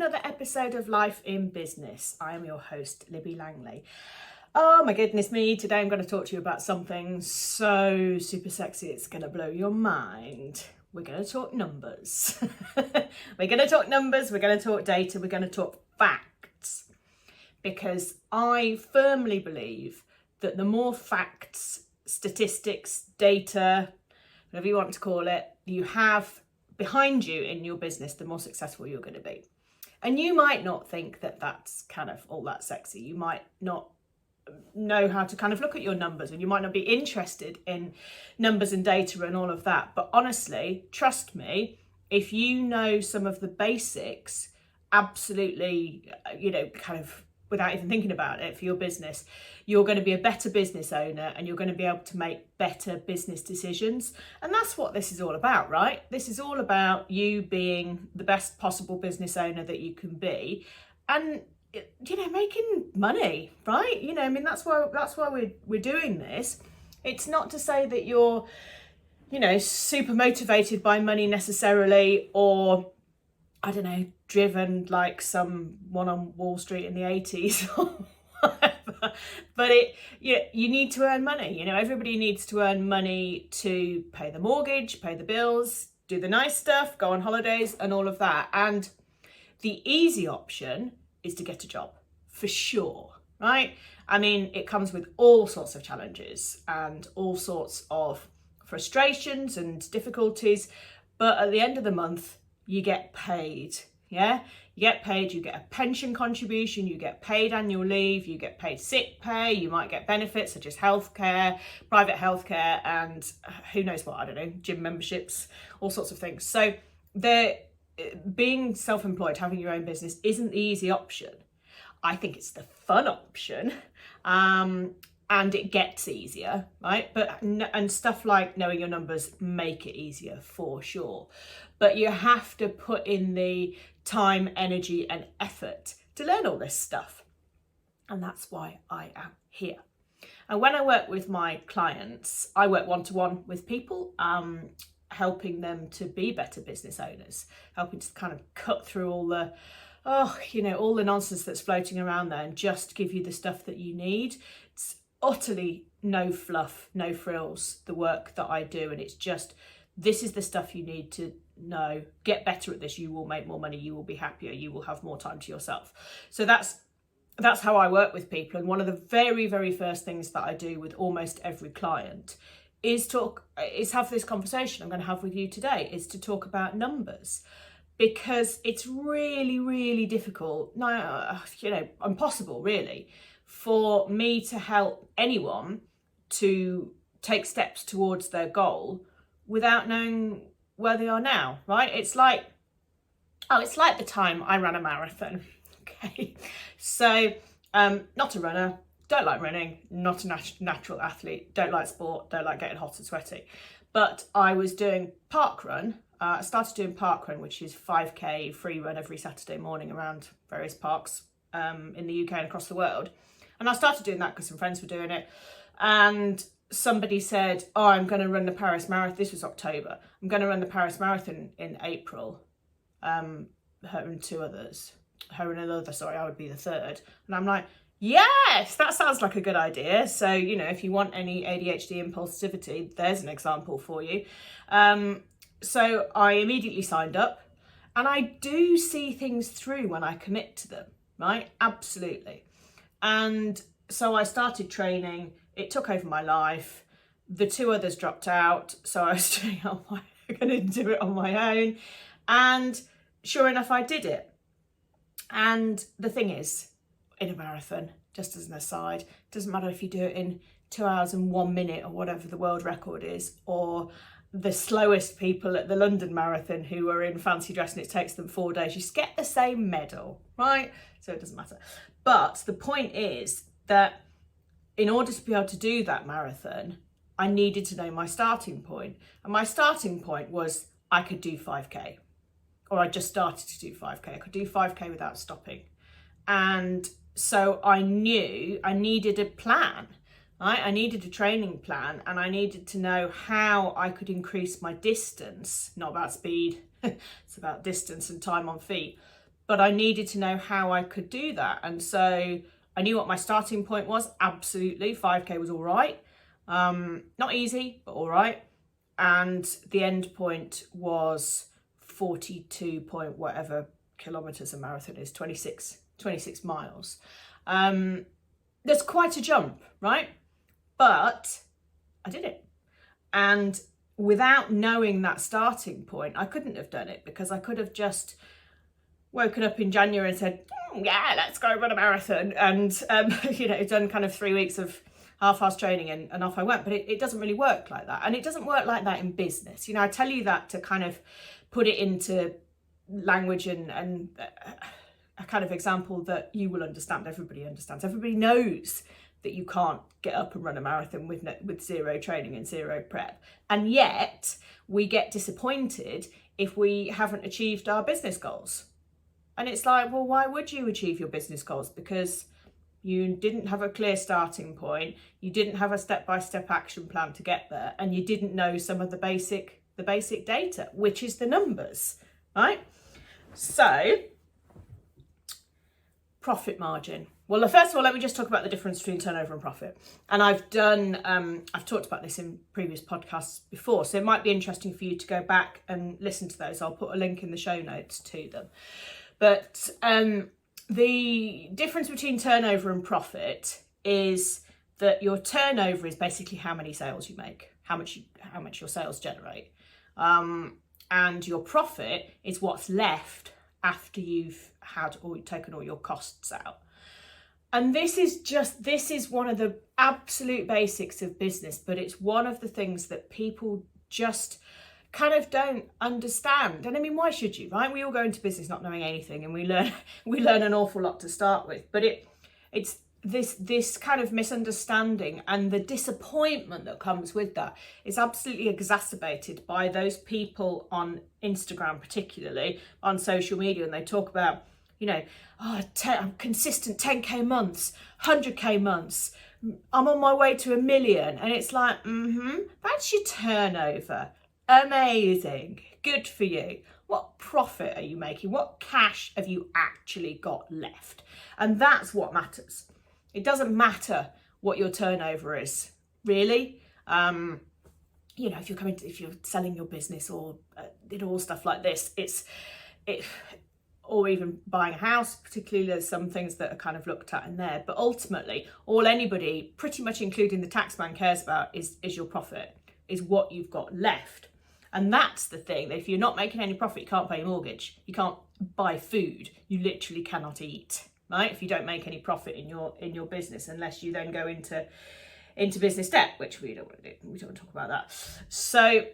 another episode of Life in Business. I am your host, Libby Langley. Oh my goodness me, today I'm going to talk to you about something so super sexy it's going to blow your mind. We're going to talk numbers. We're going to talk numbers, we're going to talk data, we're going to talk facts. Because I firmly believe that the more facts, statistics, data, whatever you want to call it, you have behind you in your business, the more successful you're going to be. And you might not think that that's kind of all that sexy. You might not know how to kind of look at your numbers, and you might not be interested in numbers and data and all of that. But honestly, trust me, if you know some of the basics, absolutely, kind of without even thinking about it for your business, you're going to be a better business owner and you're going to be able to make better business decisions. And that's what this is all about, right? This is all about you being the best possible business owner that you can be and, making money, right? That's why we're doing this. It's not to say that you're, super motivated by money necessarily, or I don't know, driven like someone on Wall Street in the 80s or whatever. But you need to earn money. Everybody needs to earn money to pay the mortgage, pay the bills, do the nice stuff, go on holidays and all of that. And the easy option is to get a job, for sure, right? I mean, it comes with all sorts of challenges and all sorts of frustrations and difficulties. But at the end of the month, you get paid, yeah? You get paid, you get a pension contribution, you get paid annual leave, you get paid sick pay, you might get benefits such as healthcare, private healthcare, and who knows what, I don't know, gym memberships, all sorts of things. So being self-employed, having your own business isn't the easy option. I think it's the fun option. And it gets easier, right? And stuff like knowing your numbers make it easier for sure. But you have to put in the time, energy, and effort to learn all this stuff. And that's why I am here. And when I work with my clients, I work one-to-one with people, helping them to be better business owners, helping to kind of cut through all the all the nonsense that's floating around there and just give you the stuff that you need. It's utterly no fluff, no frills, the work that I do. And it's just, this is the stuff you need to know. Get better at this. You will make more money. You will be happier. You will have more time to yourself. So that's how I work with people. And one of the very, very first things that I do with almost every client is have this conversation I'm going to have with you today, is to talk about numbers. Because it's really, really difficult, impossible really, for me to help anyone to take steps towards their goal without knowing where they are now, right? It's like the time I ran a marathon, okay? So, not a runner, don't like running, not a natural athlete, don't like sport, don't like getting hot and sweaty. But I was doing parkrun. I started doing parkrun, which is 5k free run every Saturday morning around various parks in the UK and across the world. And I started doing that because some friends were doing it. And somebody said, I'm going to run the Paris Marathon. This was October. I'm going to run the Paris Marathon in April. Her and two others. Her and another, sorry, I would be the third. And I'm like, yes, that sounds like a good idea. So, if you want any ADHD impulsivity, there's an example for you. So I immediately signed up, and I do see things through when I commit to them, right? Absolutely. And so I started training. It took over my life. The two others dropped out. So I was going to do it on my own. And sure enough, I did it. And the thing is, in a marathon, just as an aside, it doesn't matter if you do it in 2 hours and 1 minute or whatever the world record is, or the slowest people at the London Marathon who are in fancy dress and it takes them 4 days, you just get the same medal, right? So it doesn't matter. But the point is that in order to be able to do that marathon, I needed to know my starting point. And my starting point was I could do 5k, or I just started to do 5k. I could do 5k without stopping. And so I knew I needed a plan. Right? I needed a training plan, and I needed to know how I could increase my distance, not about speed, it's about distance and time on feet, but I needed to know how I could do that. And so I knew what my starting point was. Absolutely, 5K was all right. Not easy, but all right. And the end point was 42 point whatever kilometers a marathon is, 26 miles. There's quite a jump, right? But I did it. And without knowing that starting point, I couldn't have done it, because I could have just woken up in January and said, yeah, let's go run a marathon. And, done kind of 3 weeks of half-assed training and off I went. But it doesn't really work like that. And it doesn't work like that in business. I tell you that to kind of put it into language and a kind of example that you will understand. Everybody understands. Everybody knows that you can't get up and run a marathon with zero training and zero prep. And yet we get disappointed if we haven't achieved our business goals. And it's like, well, why would you achieve your business goals? Because you didn't have a clear starting point, you didn't have a step-by-step action plan to get there, and you didn't know some of the basic data, which is the numbers, right? So, profit margin. Well, first of all, let me just talk about the difference between turnover and profit. And I've talked about this in previous podcasts before, so it might be interesting for you to go back and listen to those. I'll put a link in the show notes to them. But the difference between turnover and profit is that your turnover is basically how many sales you make, how much your sales generate. And your profit is what's left after you've had or taken all your costs out. And this is one of the absolute basics of business, but it's one of the things that people just kind of don't understand. And I mean, why should you, right? We all go into business not knowing anything, and we learn an awful lot to start with. But it's this kind of misunderstanding and the disappointment that comes with that is absolutely exacerbated by those people on Instagram, particularly on social media, and they talk about, I'm consistent 10K months, 100K months, I'm on my way to 1 million. And it's like, that's your turnover. Amazing. Good for you. What profit are you making? What cash have you actually got left? And that's what matters. It doesn't matter what your turnover is, really. If you're selling your business or all stuff like this, or even buying a house, particularly, there's some things that are kind of looked at in there. But ultimately, all anybody, pretty much including the taxman, cares about is your profit, is what you've got left. And that's the thing, that if you're not making any profit, you can't pay your mortgage, you can't buy food, you literally cannot eat, right? If you don't make any profit in your business, unless you then go into business debt, which we don't want to do. We don't want to talk about that. So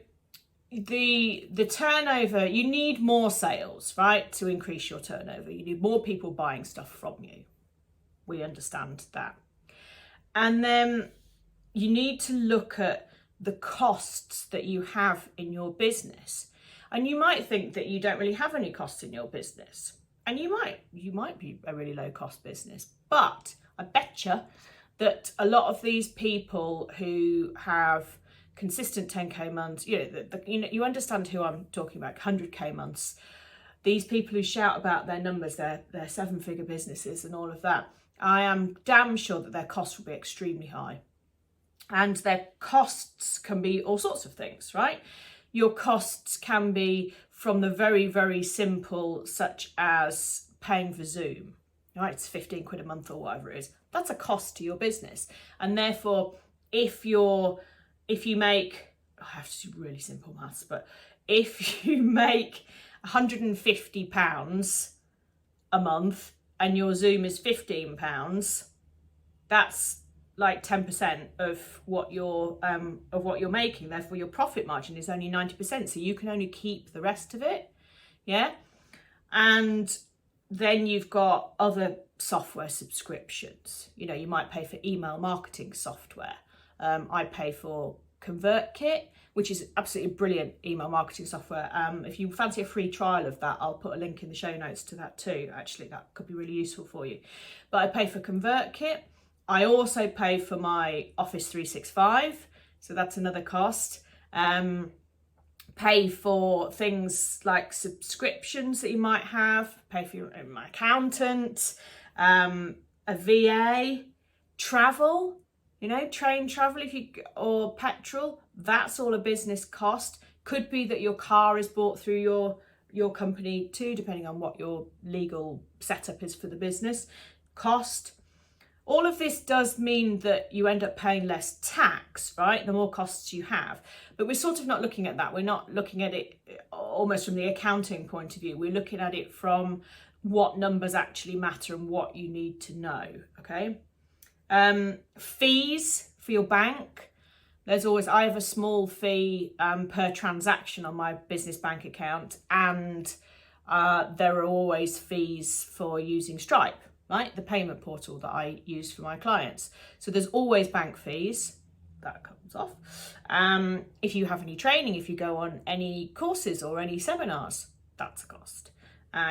the turnover, you need more sales, right, to increase your turnover. You need more people buying stuff from you. We understand that. And then you need to look at the costs that you have in your business. And you might think that you don't really have any costs in your business. And you might be a really low cost business. But I betcha that a lot of these people who have consistent 10K months, you understand who I'm talking about, 100K months. These people who shout about their numbers, their 7-figure businesses and all of that, I am damn sure that their costs will be extremely high. And their costs can be all sorts of things, right? Your costs can be from the very, very simple, such as paying for Zoom, right? It's 15 quid a month or whatever it is. That's a cost to your business. And therefore, if you make, I have to do really simple maths, but if you make £150 a month and your Zoom is £15, that's like 10% of what you're making. Therefore, your profit margin is only 90%. So you can only keep the rest of it. Yeah. And then you've got other software subscriptions. You might pay for email marketing software. I pay for ConvertKit, which is absolutely brilliant email marketing software. If you fancy a free trial of that, I'll put a link in the show notes to that too. Actually, that could be really useful for you. But I pay for ConvertKit. I also pay for my Office 365, so that's another cost. pay for things like subscriptions that you might have, pay for your accountant, a VA, travel, train travel or petrol. That's all a business cost. Could be that your car is bought through your company too, depending on what your legal setup is for the business cost. All of this does mean that you end up paying less tax, right? The more costs you have. But we're sort of not looking at that. We're not looking at it almost from the accounting point of view. We're looking at it from what numbers actually matter and what you need to know, okay? Fees for your bank. I have a small fee per transaction on my business bank account, and there are always fees for using Stripe, right? The payment portal that I use for my clients. So there's always bank fees. That comes off. If you have any training, if you go on any courses or any seminars, that's a cost.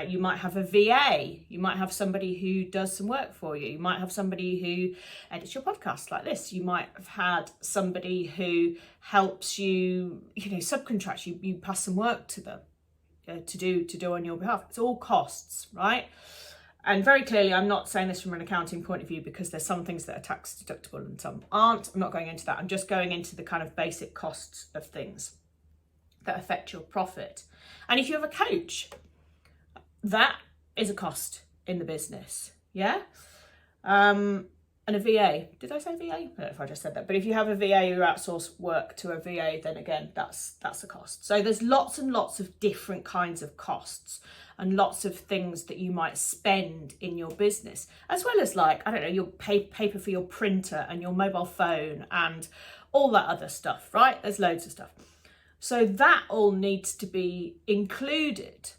You might have a VA. You might have somebody who does some work for you. You might have somebody who edits your podcast like this. You might have had somebody who helps you, subcontract you. You pass some work to them to do on your behalf. It's all costs, right? And very clearly, I'm not saying this from an accounting point of view because there's some things that are tax deductible and some aren't. I'm not going into that. I'm just going into the kind of basic costs of things that affect your profit. And if you have a coach, that is a cost in the business, yeah? And a VA. Did I say VA? I don't know if I just said that. But if you have a VA, you outsource work to a VA, then again, that's a cost. So there's lots and lots of different kinds of costs and lots of things that you might spend in your business, as well as your paper for your printer and your mobile phone and all that other stuff, right? There's loads of stuff. So that all needs to be included.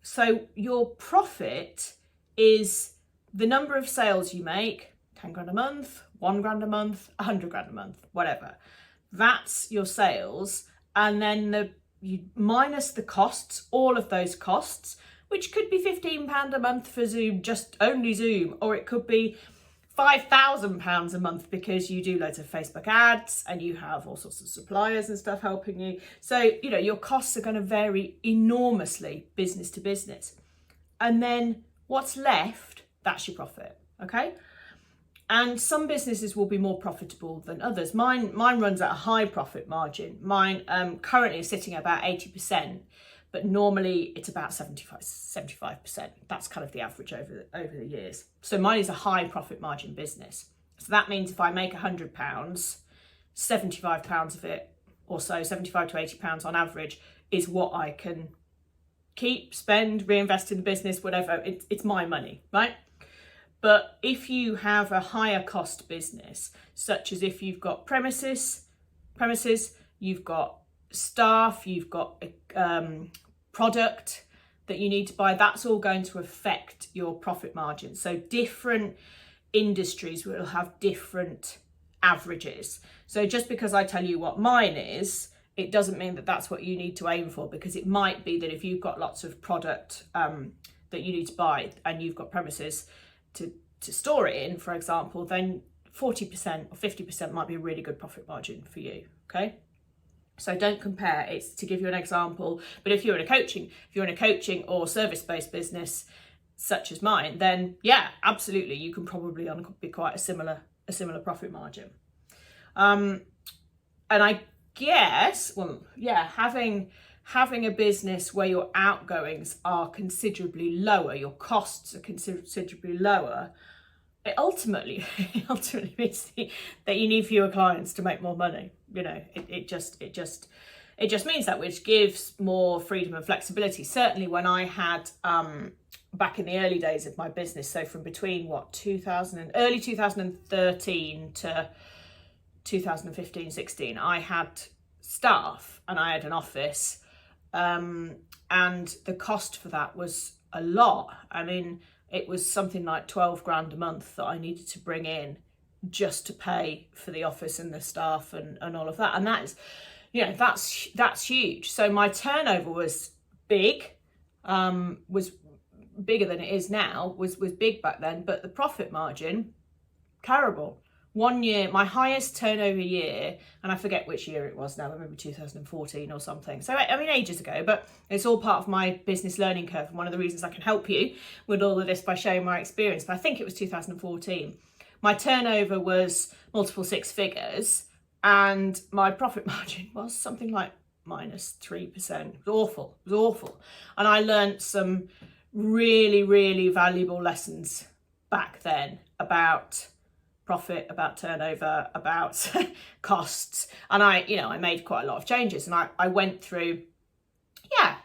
So your profit is the number of sales you make, 10 grand a month, 1 grand a month, 100 grand a month, whatever. That's your sales. And then you minus the costs, all of those costs, which could be £15 a month for Zoom, just only Zoom, or it could be £5,000 a month because you do loads of Facebook ads and you have all sorts of suppliers and stuff helping you. So, your costs are going to vary enormously business to business. And then what's left, that's your profit, okay? And some businesses will be more profitable than others. Mine runs at a high profit margin. Mine currently is sitting at about 80%, but normally it's about 75%. That's kind of the average over the years. So mine is a high profit margin business. So that means if I make £100, £75 of it, or so, 75 to £80 on average, is what I can keep, spend, reinvest in the business, whatever. It's my money, right? But if you have a higher cost business, such as if you've got premises, you've got staff, you've got product that you need to buy, that's all going to affect your profit margin. So different industries will have different averages. So just because I tell you what mine is, it doesn't mean that that's what you need to aim for, because it might be that if you've got lots of product that you need to buy and you've got premises to store it in, for example, then 40% or 50% might be a really good profit margin for you, okay? So don't compare. It's to give you an example. But if you're in a coaching or service-based business such as mine, then yeah, absolutely, you can probably be quite a similar profit margin. And I guess, having a business where your outgoings are considerably lower, your costs are considerably lower, it ultimately means that you need fewer clients to make more money. It just means that, which gives more freedom and flexibility. Certainly when I had back in the early days of my business, so from between early 2013 to 2015-16, I had staff and I had an office, and the cost for that was a lot. I mean, it was something like 12 grand a month that I needed to bring in just to pay for the office and the staff and all of that. And that is, that's huge. So my turnover was big, was bigger than it is now, was big back then, but the profit margin, terrible. one year, my highest turnover year, and I forget which year it was now, maybe 2014 or something. So, I mean, ages ago, but it's all part of my business learning curve. And one of the reasons I can help you with all of this by sharing my experience, but I think it was 2014. My turnover was multiple six figures and my profit margin was something like -3%. It was awful. And I learned some really, really valuable lessons back then about profit, about turnover, about costs. And I made quite a lot of changes, and I went through,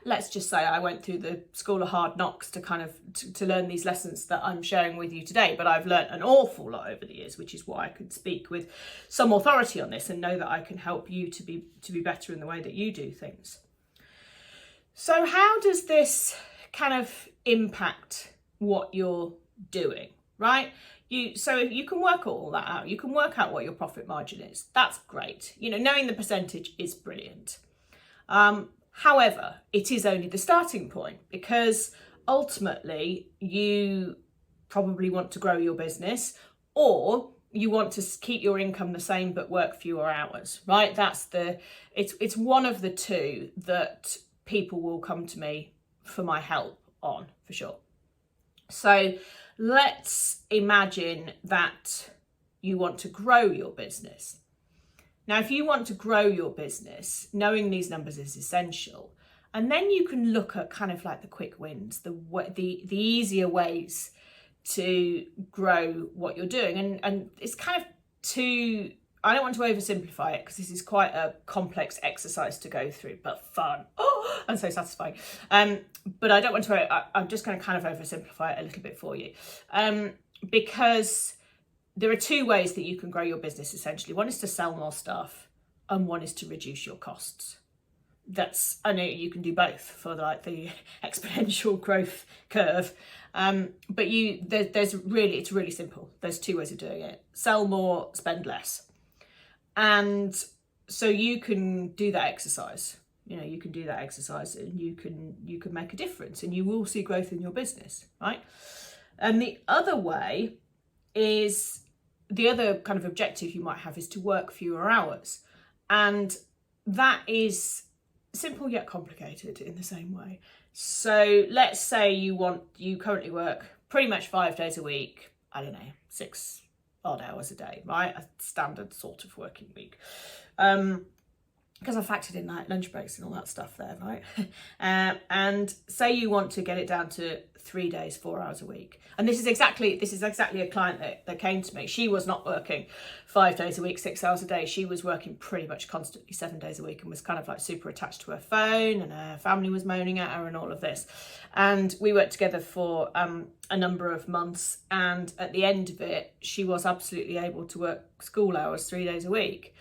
let's just say I went through the school of hard knocks to kind of to learn these lessons that I'm sharing with you today. But I've learned an awful lot over the years, which is why I could speak with some authority on this and know that I can help you to be better in the way that you do things. So how does this kind of impact what you're doing, right? So you can work all that out. You can work out what your profit margin is. That's great. Knowing the percentage is brilliant. However, it is only the starting point, because ultimately you probably want to grow your business, or you want to keep your income the same but work fewer hours, right? It's one of the two that people will come to me for my help on, for sure. So let's imagine that you want to grow your business. Now, if you want to grow your business, knowing these numbers is essential. And then you can look at kind of like the quick wins, the easier ways to grow what you're doing. And it's kind of I don't want to oversimplify it, because this is quite a complex exercise to go through, but fun. Oh, and so satisfying. But I don't want to, I'm just going to kind of oversimplify it a little bit for you. Because there are two ways that you can grow your business, essentially. One is to sell more stuff, and one is to reduce your costs. I know you can do both for the exponential growth curve. But it's really simple. There's two ways of doing it. Sell more, spend less. And so you can do that exercise. You can do that exercise, and you can make a difference, and you will see growth in your business, right? And the other way is, the other kind of objective you might have is to work fewer hours. And that is simple yet complicated in the same way. So let's say you currently work pretty much 5 days a week, 6 odd hours a day, right? A standard sort of working week. Because I factored in like lunch breaks and all that stuff there, right? And say you want to get it down to 3 days, 4 hours a week. And this is exactly a client that came to me. She was not working 5 days a week, 6 hours a day. She was working pretty much constantly 7 days a week, and was kind of like super attached to her phone, and her family was moaning at her and all of this. And we worked together for a number of months. And at the end of it, she was absolutely able to work school hours 3 days a week.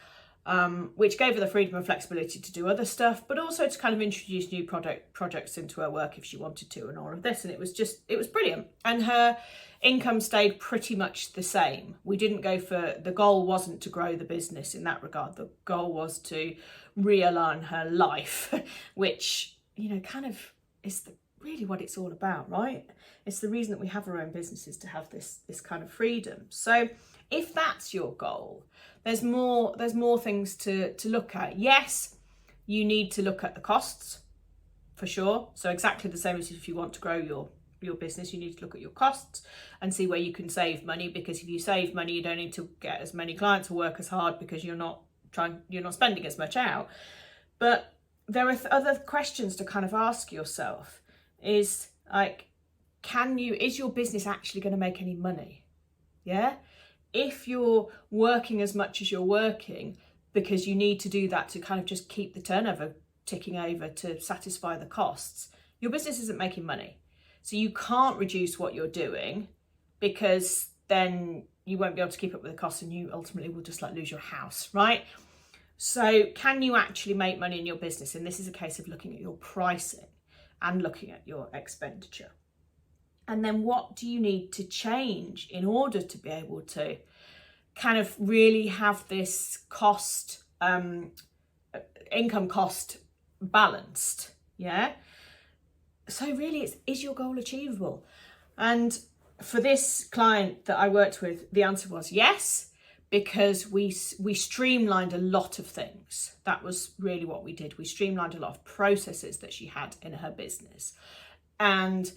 Which gave her the freedom and flexibility to do other stuff, but also to kind of introduce new projects into her work if she wanted to, and all of this. And it was brilliant. And her income stayed pretty much the same. The goal wasn't to grow the business in that regard. The goal was to realign her life, which, kind of is really what it's all about, right? It's the reason that we have our own businesses, to have this kind of freedom. So if that's your goal, there's more things to look at. Yes, you need to look at the costs, for sure. So exactly the same as if you want to grow your business, you need to look at your costs and see where you can save money, because if you save money, you don't need to get as many clients or work as hard, because you're not spending as much out. But there are other questions to kind of ask yourself. Is like, is your business actually going to make any money? Yeah? If you're working as much as you're working because you need to do that to kind of just keep the turnover ticking over to satisfy the costs, your business isn't making money. So you can't reduce what you're doing, because then you won't be able to keep up with the costs, and you ultimately will just lose your house, right? So can you actually make money in your business? And this is a case of looking at your pricing and looking at your expenditure. And then what do you need to change in order to be able to kind of really have this income cost balanced? Yeah. So really, is your goal achievable? And for this client that I worked with, the answer was yes, because we streamlined a lot of things. That was really what we did. We streamlined a lot of processes that she had in her business, and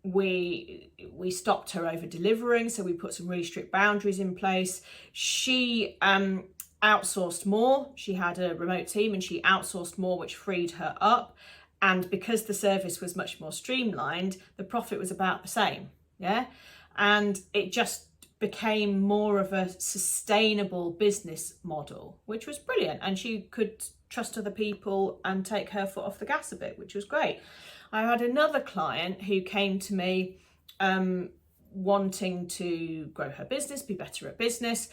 we stopped her over delivering. So we put some really strict boundaries in place. She outsourced more. She had a remote team and she outsourced more, which freed her up. And because the service was much more streamlined, the profit was about the same. Yeah. And it just became more of a sustainable business model, which was brilliant. And she could trust other people and take her foot off the gas a bit, which was great. I had another client who came to me wanting to grow her business, be better at business.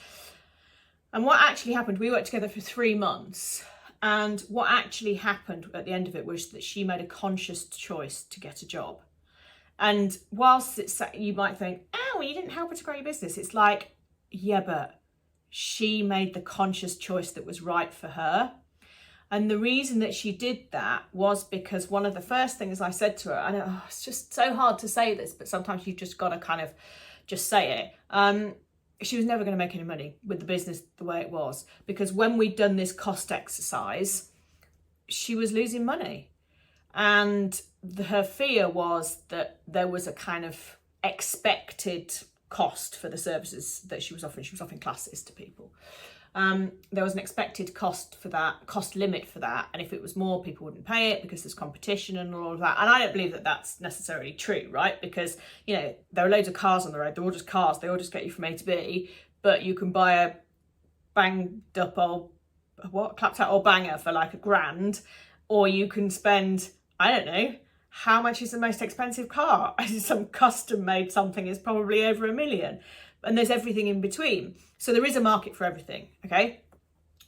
And what actually happened, we worked together for 3 months. And what actually happened at the end of it was that she made a conscious choice to get a job. And whilst you might think, oh, well, you didn't help her to grow your business. It's like, yeah, but she made the conscious choice that was right for her. And the reason that she did that was because one of the first things I said to her, I know it's just so hard to say this, but sometimes you've just got to kind of just say it. She was never going to make any money with the business the way it was, because when we'd done this cost exercise, she was losing money. And her fear was that there was a kind of expected cost for the services that she was offering. She was offering classes to people. There was an expected cost for that, cost limit for that. And if it was more, people wouldn't pay it because there's competition and all of that. And I don't believe that that's necessarily true, right? Because, you know, there are loads of cars on the road. They're all just cars. They all just get you from A to B. But you can buy a banged up old, clapped out old banger for like £1,000. Or you can spend, I don't know, how much is the most expensive car? Some custom made something is probably over £1 million. And there's everything in between. So there is a market for everything, okay?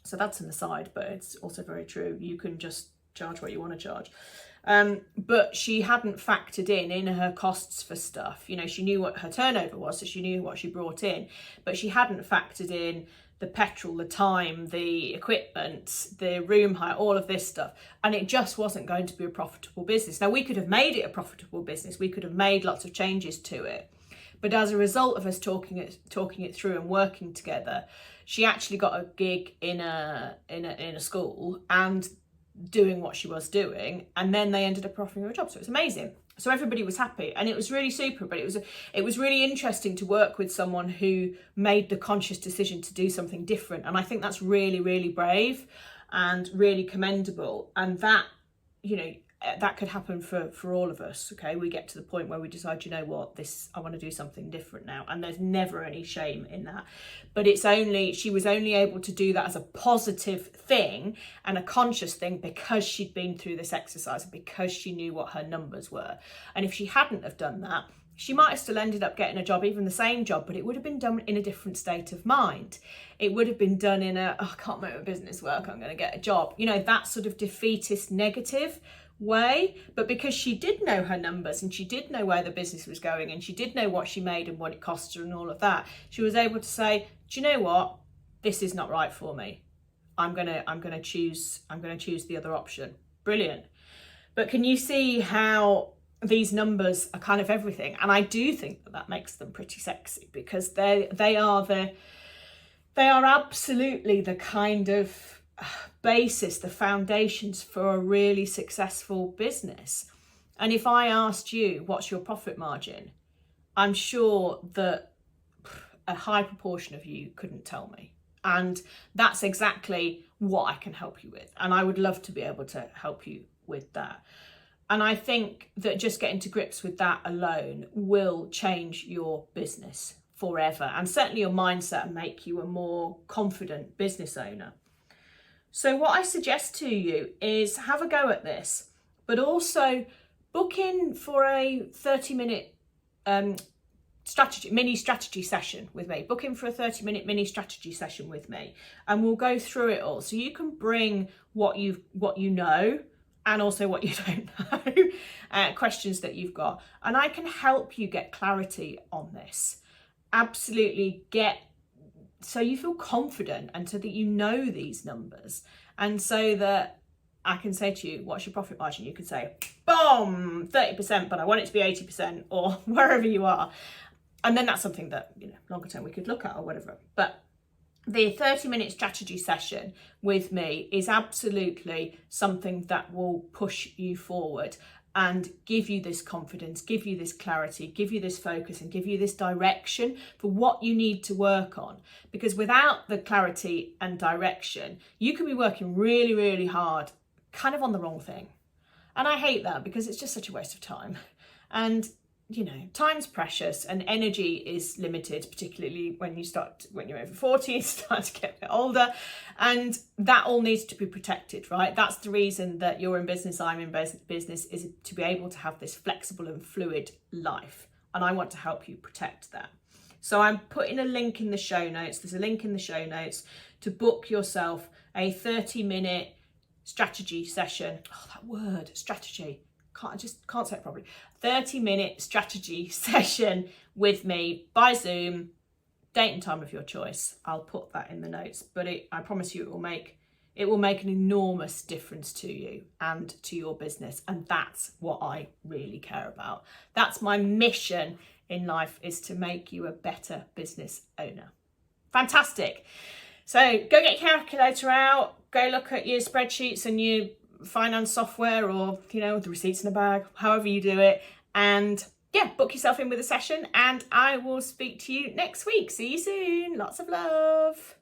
So that's an aside, but it's also very true. You can just charge what you want to charge. But she hadn't factored in her costs for stuff. You know, she knew what her turnover was, so she knew what she brought in, but she hadn't factored in the petrol, the time, the equipment, the room hire, all of this stuff. And it just wasn't going to be a profitable business. Now, we could have made it a profitable business. We could have made lots of changes to it. But as a result of us talking it through and working together, she actually got a gig in a school and doing what she was doing, and then they ended up offering her a job. So it was amazing. So everybody was happy, and it was really super. But it was really interesting to work with someone who made the conscious decision to do something different, and I think that's really, really brave and really commendable. And that, you know, that could happen for all of us. Okay, we get to the point where we decide, you know what, I want to do something different now, and there's never any shame in that. But she was only able to do that as a positive thing and a conscious thing because she'd been through this exercise, because she knew what her numbers were. And if she hadn't have done that, she might have still ended up getting a job, even the same job, but it would have been done in a different state of mind. It would have been done in I can't make my business work, I'm going to get a job. You know, that sort of defeatist, negative way. But because she did know her numbers and she did know where the business was going and she did know what she made and what it cost her and all of that, she was able to say, do you know what, this is not right for me. I'm gonna choose the other option. Brilliant. But can you see how these numbers are kind of everything? And I do think that makes them pretty sexy, because they are absolutely the kind of basis, the foundations for a really successful business. And if I asked you, what's your profit margin? I'm sure that a high proportion of you couldn't tell me. And that's exactly what I can help you with. And I would love to be able to help you with that. And I think that just getting to grips with that alone will change your business forever, and certainly your mindset, and make you a more confident business owner. So what I suggest to you is have a go at this, but book in for a 30-minute mini strategy session with me. Book in for a 30-minute mini strategy session with me, and we'll go through it all. So you can bring what you know, and also what you don't know, questions that you've got, and I can help you get clarity on this. Absolutely so you feel confident, and so that you know these numbers, and so that I can say to you, what's your profit margin? You could say, boom, 30%, but I want it to be 80%, or wherever you are. And then that's something that, you know, longer term we could look at or whatever. But the 30-minute strategy session with me is absolutely something that will push you forward and give you this confidence, give you this clarity, give you this focus, and give you this direction for what you need to work on. Because without the clarity and direction, you can be working really, really hard, kind of on the wrong thing. And I hate that because it's just such a waste of time. And you know, time's precious and energy is limited, particularly when you're over 40, you start to get a bit older, and that all needs to be protected, right? That's the reason that you're in business, I'm in business, is to be able to have this flexible and fluid life. And I want to help you protect that. So I'm putting a link in the show notes. There's a link in the show notes to book yourself a 30-minute strategy session. Oh, that word, strategy. I just can't say it properly. 30-minute strategy session with me by Zoom, date and time of your choice. I'll put that in the notes, but I promise you it will make an enormous difference to you and to your business. And that's what I really care about. That's my mission in life, is to make you a better business owner. Fantastic. So go get your calculator out, go look at your spreadsheets and your finance software, or the receipts in a bag, however you do it, and book yourself in with a session, and I will speak to you next week. See you soon. Lots of love.